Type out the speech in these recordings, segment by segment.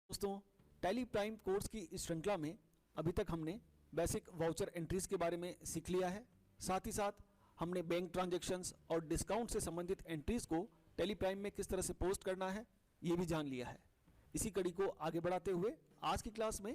दोस्तों, tally prime course की इस श्रृंखला में अभी तक हमने बेसिक वाउचर एंट्रीज के बारे में सीख लिया है। साथ ही साथ हमने बैंक ट्रांजैक्शंस और डिस्काउंट से संबंधित एंट्रीज को टैली प्राइम में किस तरह से पोस्ट करना है ये भी जान लिया है। इसी कड़ी को आगे बढ़ाते हुए आज की क्लास में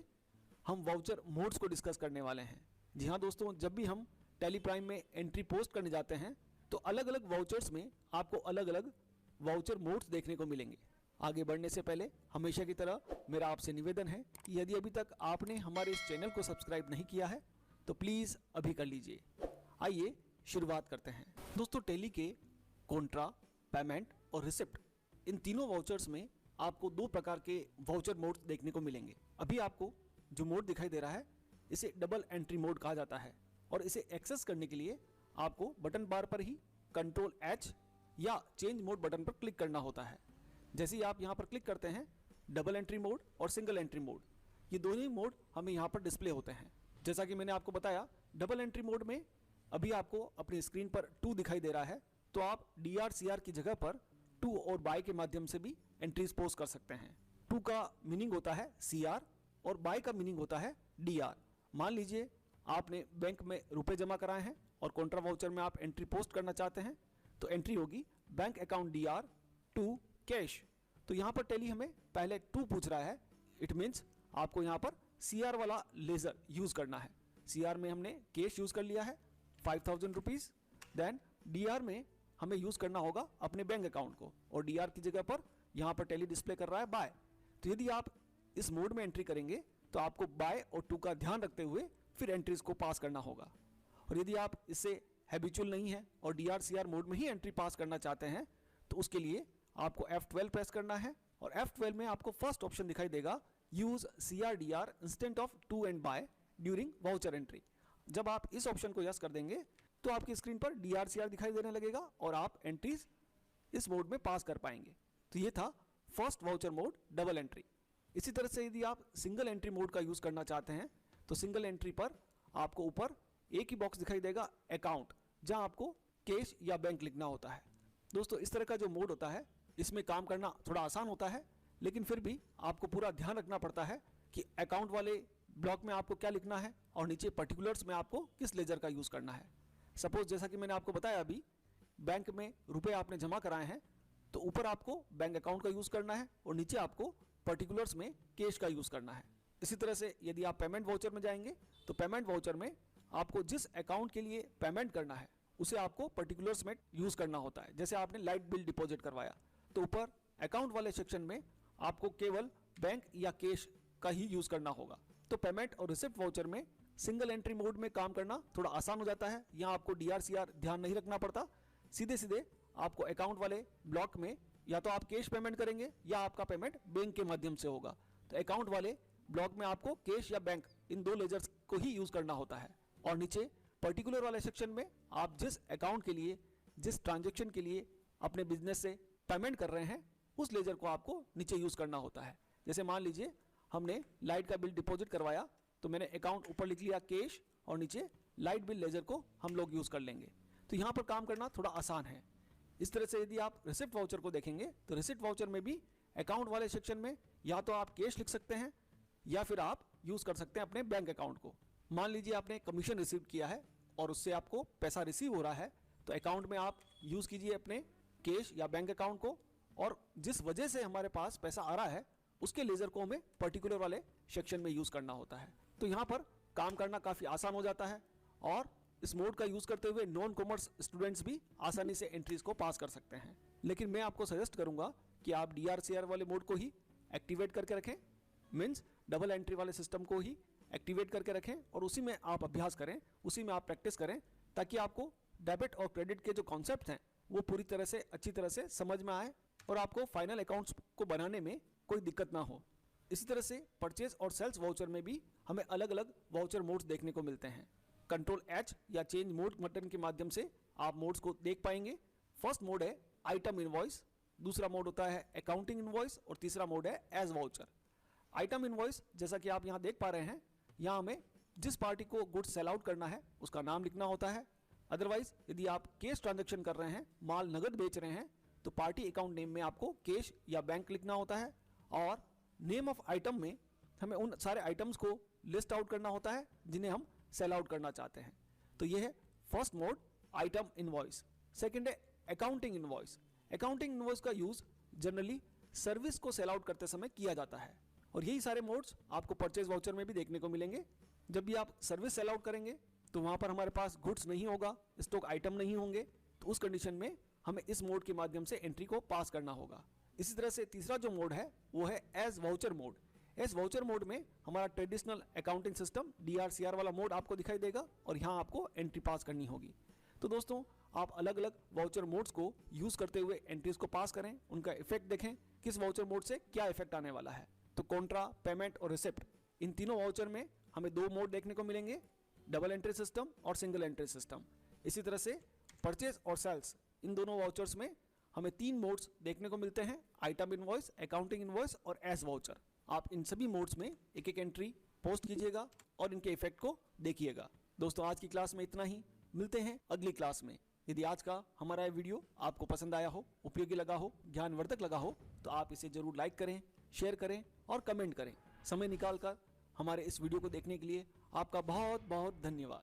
हम वाउचर मोड्स को डिस्कस करने वाले हैं। जी हाँ दोस्तों, जब भी हम टैली प्राइम में एंट्री पोस्ट करने जाते हैं तो अलग अलग वाउचर्स में आपको अलग अलग वाउचर मोड्स देखने को मिलेंगे। आगे बढ़ने से पहले हमेशा की तरह मेरा आपसे निवेदन है कि यदि अभी तक आपने हमारे इस चैनल को सब्सक्राइब नहीं किया है तो प्लीज़ अभी कर लीजिए। आइए शुरुआत करते हैं। दोस्तों, टैली के कॉन्ट्रा, पेमेंट और रिसिप्ट, इन तीनों वाउचर्स में आपको दो प्रकार के वाउचर मोड्स देखने को मिलेंगे। अभी आपको जो मोड दिखाई दे रहा है इसे डबल एंट्री मोड कहा जाता है और इसे एक्सेस करने के लिए आपको बटन बार पर ही कंट्रोल H या चेंज मोड बटन पर क्लिक करना होता है। जैसे ही आप यहाँ पर क्लिक करते हैं, डबल एंट्री मोड और सिंगल एंट्री मोड, ये दोनों ही मोड हमें यहाँ पर डिस्प्ले होते हैं। जैसा कि मैंने आपको बताया, डबल एंट्री मोड में अभी आपको अपनी स्क्रीन पर 2 दिखाई दे रहा है, तो आप DRCR की जगह पर टू और बाय के माध्यम से भी एंट्रीज पोस्ट कर सकते हैं। 2 का मीनिंग होता है CR और बाय का मीनिंग होता है DR। मान लीजिए आपने बैंक में रुपए जमा कराए हैं और कॉन्ट्रा वाउचर में आप एंट्री पोस्ट करना चाहते हैं, तो एंट्री होगी bank account DR to cash. तो यहाँ पर टैली हमें पहले 2 पूछ रहा है, इट मीन्स आपको यहाँ पर CR वाला लेजर यूज करना है। CR में हमने कैश यूज कर लिया है 5000 रुपीज, देन DR में हमें यूज करना होगा अपने बैंक अकाउंट को और DR की जगह पर यहाँ पर टैली डिस्प्ले कर रहा है बाय। तो यदि आप इस मोड में एंट्री करेंगे तो आपको बाय और 2 का ध्यान रखते हुए फिर एंट्रीज को पास करना होगा। और यदि आप इससे हैबिचुअल नहीं है और DRCR मोड में ही एंट्री पास करना चाहते हैं तो उसके लिए आपको F12 प्रेस करना है और F12 में आपको फर्स्ट ऑप्शन दिखाई देगा, use CRDR instead of to and by during voucher entry. जब आप इस ऑप्शन को यस कर देंगे तो आपकी स्क्रीन पर DRCR दिखाई देने लगेगा और आप एंट्रीज इस मोड में पास कर पाएंगे। तो ये था first voucher mode, double entry. इसी तरह से यदि आप सिंगल एंट्री मोड का यूज करना चाहते हैं तो सिंगल एंट्री पर आपको ऊपर एक ही बॉक्स दिखाई देगा, अकाउंट, जहां आपको कैश या बैंक लिखना होता है। दोस्तों, इस तरह का जो मोड होता है इसमें काम करना थोड़ा आसान होता है, लेकिन फिर भी आपको पूरा ध्यान रखना पड़ता है कि अकाउंट वाले ब्लॉक में आपको क्या लिखना है और नीचे पर्टिकुलर्स में आपको किस लेजर का यूज़ करना है। सपोज जैसा कि मैंने आपको बताया, अभी बैंक में रुपए आपने जमा कराए हैं तो ऊपर आपको बैंक अकाउंट का यूज़ करना है और नीचे आपको पर्टिकुलर्स में कैश का यूज़ करना है। इसी तरह से यदि आप पेमेंट वाउचर में जाएंगे तो पेमेंट वाउचर में आपको जिस अकाउंट के लिए पेमेंट करना है उसे आपको पर्टिकुलर्स में यूज़ करना होता है। जैसे आपने लाइट बिल डिपॉजिट करवाया तो ऊपर अकाउंट वाले सेक्शन में आपको केवल बैंक या कैश का ही यूज़ करना होगा। तो पेमेंट और रिसिप्ट वाउचर में सिंगल एंट्री मोड में काम करना थोड़ा आसान हो जाता है। यहाँ आपको DRCR ध्यान नहीं रखना पड़ता, सीधे सीधे आपको अकाउंट वाले ब्लॉक में या तो आप कैश पेमेंट करेंगे या आपका पेमेंट बैंक के माध्यम से होगा। तो अकाउंट वाले ब्लॉक में आपको कैश या बैंक, इन 2 लेजर्स को ही यूज़ करना होता है। और नीचे पर्टिकुलर वाले सेक्शन में आप जिस अकाउंट के लिए, जिस ट्रांजेक्शन के लिए अपने बिजनेस से पेमेंट कर रहे हैं उस लेजर को आपको नीचे यूज़ करना होता है। जैसे मान लीजिए हमने लाइट का बिल डिपॉजिट करवाया तो मैंने अकाउंट ऊपर लिख लिया कैश और नीचे लाइट बिल लेजर को हम लोग यूज़ कर लेंगे। तो यहाँ पर काम करना थोड़ा आसान है। इस तरह से यदि आप रिसिप्ट वाउचर को देखेंगे तो रिसिप्ट वाउचर में भी अकाउंट वाले सेक्शन में या तो आप कैश लिख सकते हैं या फिर आप यूज़ कर सकते हैं अपने बैंक अकाउंट को। मान लीजिए आपने कमीशन रिसीव किया है और उससे आपको पैसा रिसीव हो रहा है, तो अकाउंट में आप यूज़ कीजिए अपने कैश या बैंक अकाउंट को, और जिस वजह से हमारे पास पैसा आ रहा है उसके लेजर को हमें पर्टिकुलर वाले सेक्शन में यूज़ करना होता है। तो यहाँ पर काम करना काफ़ी आसान हो जाता है और इस मोड का यूज़ करते हुए नॉन कॉमर्स स्टूडेंट्स भी आसानी से एंट्रीज को पास कर सकते हैं। लेकिन मैं आपको सजेस्ट करूँगा कि आप DRCR वाले मोड को ही एक्टिवेट करके रखें, मीन्स डबल एंट्री वाले सिस्टम को ही एक्टिवेट करके रखें और उसी में आप अभ्यास करें, उसी में आप प्रैक्टिस करें, ताकि आपको डेबिट और क्रेडिट के जो कॉन्सेप्ट हैं वो पूरी तरह से अच्छी तरह से समझ में आए और आपको फाइनल अकाउंट्स को बनाने में कोई दिक्कत ना हो। इसी तरह से परचेज और सेल्स वाउचर में भी हमें अलग अलग वाउचर मोड्स देखने को मिलते हैं। कंट्रोल H या चेंज मोड बटन के माध्यम से आप मोड्स को देख पाएंगे। फर्स्ट मोड है आइटम इनवॉइस, दूसरा मोड होता है अकाउंटिंग इनवॉइस और तीसरा मोड है एज वाउचर। आइटम इनवॉइस, जैसा कि आप यहाँ देख पा रहे हैं, यहाँ हमें जिस पार्टी को गुड्स सेल आउट करना है उसका नाम लिखना होता है। अदरवाइज यदि आप कैश ट्रांजैक्शन कर रहे हैं, माल नगद बेच रहे हैं, तो पार्टी अकाउंट नेम में आपको कैश या बैंक लिखना होता है और नेम ऑफ आइटम में हमें उन सारे आइटम्स को लिस्ट आउट करना होता है जिन्हें हम सेल आउट करना चाहते हैं। तो ये है first mode, item invoice. Second है अकाउंटिंग इनवॉइस। अकाउंटिंग इनवॉइस का यूज जनरली सर्विस को सेल आउट करते समय किया जाता है, और यही सारे मोड्स आपको परचेज वाउचर में भी देखने को मिलेंगे। जब भी आप सर्विस सेल आउट करेंगे तो वहां पर हमारे पास गुड्स नहीं होगा, स्टॉक आइटम नहीं होंगे, तो उस कंडीशन में हमें इस मोड के माध्यम से एंट्री को पास करना होगा। इसी तरह से तीसरा जो मोड है वो है as voucher mode. As voucher mode में हमारा ट्रेडिशनल अकाउंटिंग सिस्टम DRCR वाला मोड आपको दिखाई देगा और यहाँ आपको एंट्री पास करनी होगी। तो दोस्तों, आप अलग अलग वाउचर मोड्स को यूज करते हुए एंट्रीज को पास करें, उनका इफेक्ट देखें, किस वाउचर मोड से क्या इफेक्ट आने वाला है। तो कॉन्ट्रा, पेमेंट और रिसिप्ट, इन तीनों वाउचर में हमें दो मोड देखने को मिलेंगे, डबल एंट्री सिस्टम और सिंगल एंट्री सिस्टम। इसी तरह से परचेज और सेल्स, इन दोनों वाउचर्स में हमें तीन मोड्स देखने को मिलते हैं, आइटम इनवॉइस, अकाउंटिंग इनवॉइस और एज वाउचर। आप इन सभी मोड्स में एक एक एंट्री पोस्ट कीजिएगा और इनके इफेक्ट को देखिएगा। दोस्तों, आज की क्लास में इतना ही, मिलते हैं अगली क्लास में। यदि आज का हमारा वीडियो आपको पसंद आया हो, उपयोगी लगा हो, ज्ञानवर्धक लगा हो, तो आप इसे जरूर लाइक करें, शेयर करें और कमेंट करें। समय निकालकर हमारे इस वीडियो को देखने के लिए आपका बहुत बहुत धन्यवाद।